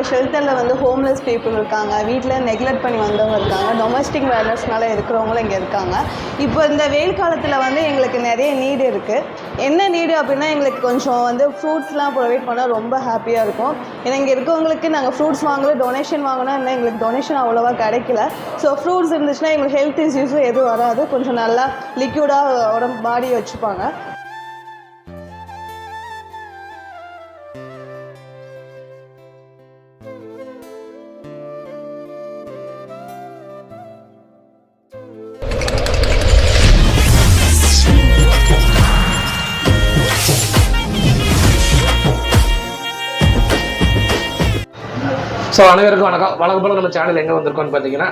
ஷெல்டரில் வந்து homeless people இருக்காங்க, வீட்டில் நெக்லெக்ட் பண்ணி வந்தவங்க இருக்காங்க, டொமஸ்டிக் வேலர்ஸ்னால இருக்கிறவங்களும் இங்கே இருக்காங்க. இப்போ இந்த வெயில் காலத்தில் வந்து எங்களுக்கு நிறைய நீடு இருக்குது. என்ன நீடு அப்படின்னா எங்களுக்கு கொஞ்சம் வந்து ஃப்ரூட்ஸ்லாம் ப்ரொவைட் பண்ணால் ரொம்ப ஹாப்பியாக இருக்கும். ஏன்னா இங்கே இருக்கவங்களுக்கு நாங்கள் ஃப்ரூட்ஸ் வாங்கல, டொனேஷன் வாங்கினா இன்னும் எங்களுக்கு டொனேஷன் அவ்வளோவா கிடைக்கல. ஸோ ஃப்ரூட்ஸ் இருந்துச்சுன்னா எங்களுக்கு ஹெல்த் இஷ்யூஸும் எதுவும் வராது, கொஞ்சம் நல்லா லிக்யூடாக உடம்பு பாடியை வச்சுப்பாங்க. ஸோ அனைவருக்கும் வணக்கம் போல் நம்ம சேனல் எங்கே வந்திருக்கோன்னு பார்த்தீங்கன்னா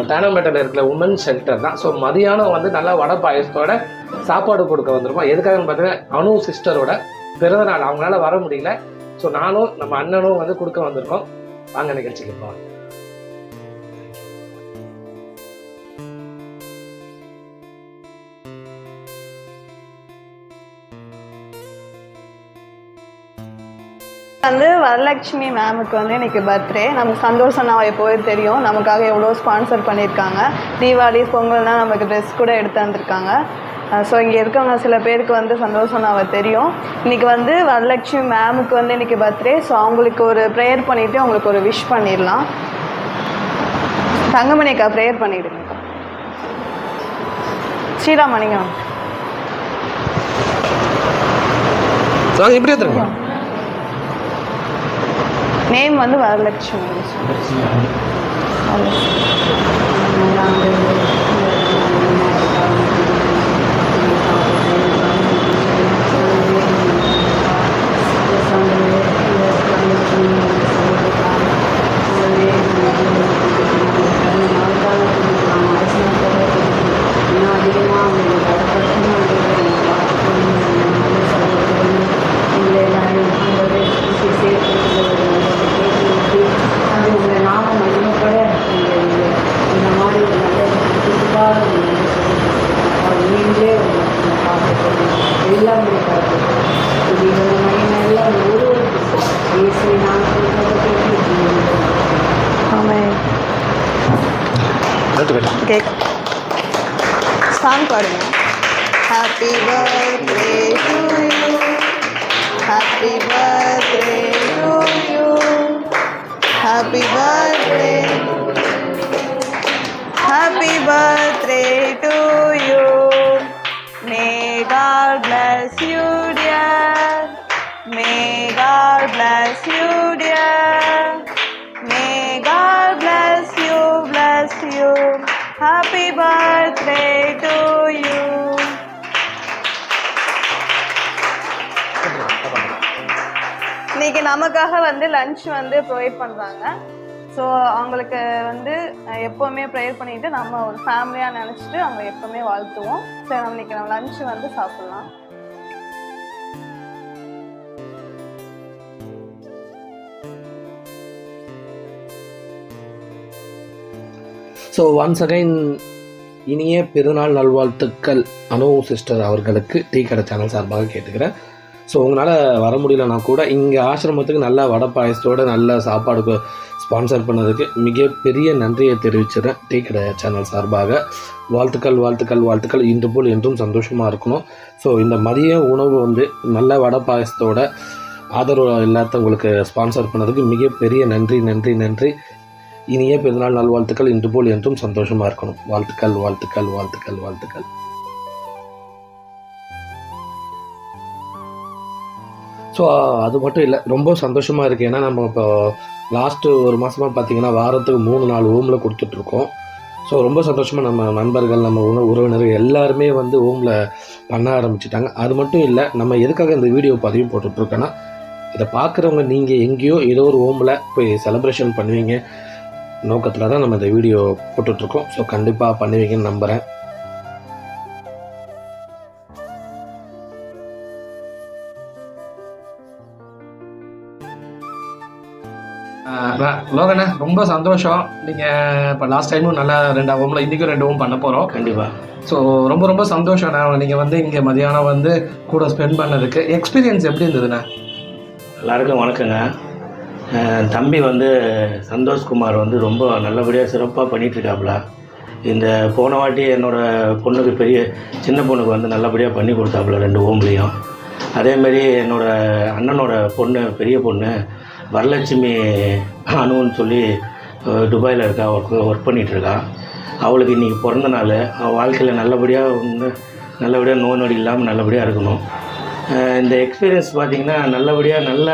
டேனம்பேட்டையில் இருக்கிற உமன் ஷெல்டர் தான். ஸோ மதியானம் வந்து நல்லா வடை பாயசத்தோட சாப்பாடு கொடுக்க வந்திருக்கோம். எதுக்காகன்னு பார்த்தீங்கன்னா அனு சிஸ்டரோட பிறந்தநாள், அவங்களால வர முடியல. ஸோ நானும் நம்ம அண்ணனும் வந்து கொடுக்க வந்திருக்கோம். வாங்க நிகழ்ச்சிக்கு போகலாம். வந்து வரலட்சுமி மேமுக்கு வந்து இன்றைக்கி பர்த்டே. நமக்கு சந்தோஷ் அண்ணாவை எப்போவே தெரியும், நமக்காக எவ்வளோ ஸ்பான்சர் பண்ணியிருக்காங்க. தீபாவளி பொங்கல்னால் நமக்கு ட்ரெஸ் கூட எடுத்து வந்திருக்காங்க. ஸோ இங்கே இருக்கவங்க சில பேருக்கு வந்து சந்தோஷ் அண்ணாவை தெரியும். இன்றைக்கி வந்து வரலட்சுமி மேமுக்கு வந்து இன்றைக்கி பர்த்டே. ஸோ அவங்களுக்கு ஒரு ப்ரேயர் பண்ணிவிட்டு அவங்களுக்கு ஒரு விஷ் பண்ணிடலாம். தங்கமணிக்கா ப்ரேயர் பண்ணிவிடுங்க. ஸ்ரீராமணிங்க இப்படியே தருங்க. நேம் வந்து வரலட்சுமி. சாங் பாடுங்க. Happy birthday to you, happy birthday to you, happy birthday, happy birthday to you. May God bless you dear, may God bless you dear, may God bless you, happy birthday to you. இன்னைக்கு நமக்காக வந்து lunch வந்து provide பண்ணுறாங்க. So அவங்களுக்கு வந்து எப்போவுமே prayer பண்ணிட்டு நம்ம ஒரு ஃபேமிலியாக நினச்சிட்டு அவங்க எப்போவுமே வாழ்த்துவோம். ஸோ இன்னைக்கு நம்ம லஞ்ச் வந்து சாப்பிட்லாம். ஸோ ஒன்ஸ் அகைன் இனிய பெருநாள் நல்வாழ்த்துக்கள் அனு சிஸ்டர் அவர்களுக்கு டீ கடை சேனல் சார்பாக கேட்டுக்கிறேன். ஸோ உங்களால் வர முடியலனா கூட இங்கே ஆசிரமத்துக்கு நல்ல வடை பாயசத்தோடு நல்ல சாப்பாடுக்கு ஸ்பான்சர் பண்ணதுக்கு மிகப்பெரிய நன்றியை தெரிவிச்சிடறேன். டீ கடை சேனல் சார்பாக வாழ்த்துக்கள் வாழ்த்துக்கள் வாழ்த்துக்கள். இன்று போல் என்றும் சந்தோஷமாக இருக்கணும். ஸோ இந்த மதிய உணவு வந்து நல்ல வடை பாயசத்தோட ஆதரவு எல்லாத்தவங்களுக்கு ஸ்பான்சர் பண்ணதுக்கு மிகப்பெரிய நன்றி நன்றி நன்றி. இனிய பெருநாள் நல்வாழ்த்துக்கள். இன்று போல் என்றும் சந்தோஷமாக இருக்கணும். வாழ்த்துக்கள் வாழ்த்துக்கள் வாழ்த்துக்கள் வாழ்த்துக்கள். ஸோ அது மட்டும் இல்லை, ரொம்ப சந்தோஷமாக இருக்குது. ஏன்னா நம்ம இப்போ லாஸ்ட்டு ஒரு மாதமாக பார்த்திங்கன்னா வாரத்துக்கு 3-4 ஹோமில் கொடுத்துட்ருக்கோம். ஸோ ரொம்ப சந்தோஷமாக நம்ம நண்பர்கள் நம்ம உறவினர்கள் எல்லாருமே வந்து ஹோமில் பண்ண ஆரம்பிச்சிட்டாங்க. அது மட்டும் இல்லை, நம்ம எதுக்காக இந்த வீடியோ பதிவு போட்டுட்ருக்கோன்னா, இதை பார்க்குறவங்க நீங்கள் எங்கேயோ ஏதோ ஒரு ஹோமில் போய் செலிப்ரேஷன் பண்ணுவீங்க நோக்கத்தில் தான் நம்ம இந்த வீடியோ போட்டுட்ருக்கோம். ஸோ கண்டிப்பாக பண்ணுவீங்கன்னு நம்புகிறேன். லோகண்ணே ரொம்ப சந்தோஷம். நீங்கள் இப்போ லாஸ்ட் டைமும் நல்லா 2 ஹோமில் இன்றைக்கும் 2 ஹோம் பண்ண போகிறோம். கண்டிப்பாக. ஸோ ரொம்ப ரொம்ப சந்தோஷம். நீங்கள் வந்து இங்கே மதியானம் வந்து கூட ஸ்பெண்ட் பண்ணதுக்கு எக்ஸ்பீரியன்ஸ் எப்படி இருந்ததுண்ணே? எல்லாருக்கும் வணக்கங்க. தம்பி வந்து சந்தோஷ்குமார் வந்து ரொம்ப நல்லபடியாக சிறப்பாக பண்ணிகிட்ருக்காப்புல. இந்த போன வாட்டி என்னோடய பொண்ணுக்கு சின்ன பொண்ணுக்கு வந்து நல்லபடியாக பண்ணி கொடுத்தாப்புல 2 ஹோம்லேயும். அதேமாரி என்னோடய அண்ணனோட பொண்ணு பெரிய பொண்ணு வரலட்சுமி அனுன்னு சொல்லி துபாயில் இருக்கா, ஒர்க் பண்ணிகிட்ருக்கா. அவளுக்கு இன்றைக்கி பிறந்த நாள். அவள் வாழ்க்கையில் நல்லபடியாக நோய் நொடி இல்லாமல் நல்லபடியாக இருக்கணும். இந்த எக்ஸ்பீரியன்ஸ் பார்த்திங்கன்னா நல்லபடியாக நல்ல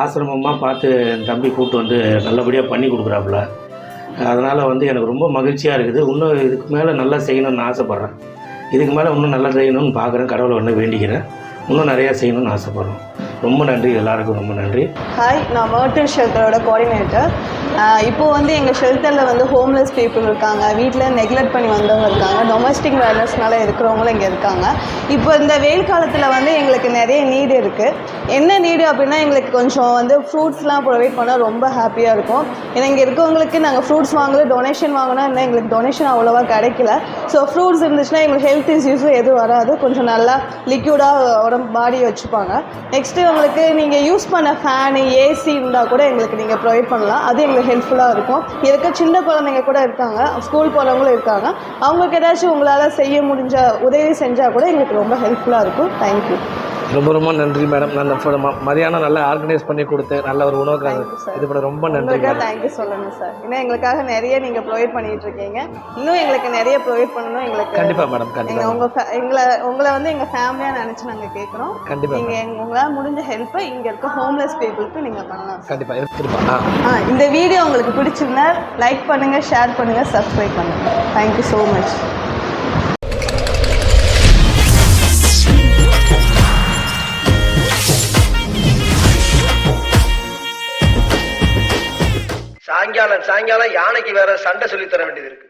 ஆசிரமமாக பார்த்து என் தம்பி கூப்பிட்டு வந்து நல்லபடியாக பண்ணி கொடுக்குறாப்புல. அதனால் வந்து எனக்கு ரொம்ப மகிழ்ச்சியாக இருக்குது. இன்னும் இதுக்கு மேலே நல்லா செய்யணும்னு ஆசைப்பட்றேன். இதுக்கு மேலே இன்னும் நல்லா செய்யணும்னு பார்க்குறேன். கடவுளை ஒன்று வேண்டிக்கிறேன். இன்னும் நிறையா செய்யணும்னு ஆசைப்பட்றோம். ரொம்ப நன்றி, எல்லாருக்கும் ரொம்ப நன்றி. ஹாய், நான் மர்டன் ஷெல்டரோட கோஆர்டினேட்டர். இப்போது வந்து எங்கள் ஷெல்டரில் வந்து ஹோம்லெஸ் பீப்புள் இருக்காங்க, வீட்டில் நெக்லெக்ட் பண்ணி வந்தவங்க இருக்காங்க, டொமஸ்டிக் வேலன்ஸ்னால இருக்கிறவங்களும் இங்கே இருக்காங்க. இப்போ இந்த வெயில் காலத்தில் வந்து எங்களுக்கு நிறைய நீடு இருக்குது. என்ன நீடு அப்படின்னா எங்களுக்கு கொஞ்சம் வந்து ஃப்ரூட்ஸ்லாம் ப்ரொவைட் பண்ணால் ரொம்ப ஹாப்பியாக இருக்கும். ஏன்னா இங்கே இருக்கவங்களுக்கு நாங்கள் ஃப்ரூட்ஸ் டொனேஷன் வாங்கினா இன்னும் எங்களுக்கு டொனேஷன் அவ்வளோவா கிடைக்கல. ஸோ ஃப்ரூட்ஸ் இருந்துச்சுன்னா எங்களுக்கு ஹெல்த் இஷ்யூஸும் எதுவும் வராது. கொஞ்சம் நல்லா லிக்யூடாக உடம்பு பாடியை வச்சுப்பாங்க. நெக்ஸ்ட்டு உங்களுக்கு நீங்கள் யூஸ் பண்ண ஃபேனு ஏசி இருந்தால் கூட எங்களுக்கு நீங்கள் ப்ரொவைட் பண்ணலாம். அது எங்களுக்கு ஹெல்ப்ஃபுல்லாக இருக்கும். இருக்க சின்ன குழந்தைங்க கூட இருக்காங்க, ஸ்கூல் போகிறவங்களும் இருக்காங்க. அவங்களுக்கு ஏதாச்சும் உங்களால் செய்ய முடிஞ்ச உதவி செஞ்சால் கூட எங்களுக்கு ரொம்ப ஹெல்ப்ஃபுல்லாக இருக்கும். தேங்க்யூ. ரொம்ப ரொம்ப நன்றி மேடம். நான் மதியானம் நல்லா ஆர்கனைஸ் பண்ணி கொடுத்து நல்ல ஒரு உணவுக்காக இது பண்ண ரொம்ப நன்றி. தேங்க்யூ சொல்லணும் சார். ஏன்னா எங்களுக்காக நிறைய நீங்கள் ப்ரொவைட் பண்ணிட்டு இருக்கீங்க. இன்னும் எங்களுக்கு நிறைய ப்ரொவைட் பண்ணணும். எங்களுக்கு கண்டிப்பாக மேடம், கண்டிப்பாக உங்களை வந்து எங்கள் ஃபேமிலியாக நினச்சி நாங்கள் கேட்குறோம். கண்டிப்பாக நீங்கள் உங்களால் முடிஞ்ச ஹெல்ப்பை இங்கே இருக்க ஹோம்லெஸ் பீப்புளுக்கு நீங்கள் பண்ணலாம். கண்டிப்பாக. இந்த வீடியோ உங்களுக்கு பிடிச்சிருந்தா லைக் பண்ணுங்கள், ஷேர் பண்ணுங்கள், சப்ஸ்கிரைப் பண்ணுங்கள். Thank you so much. சாயங்காலம் யானைக்கு வேற சண்டை சொல்லி தர வேண்டியது இருக்கு.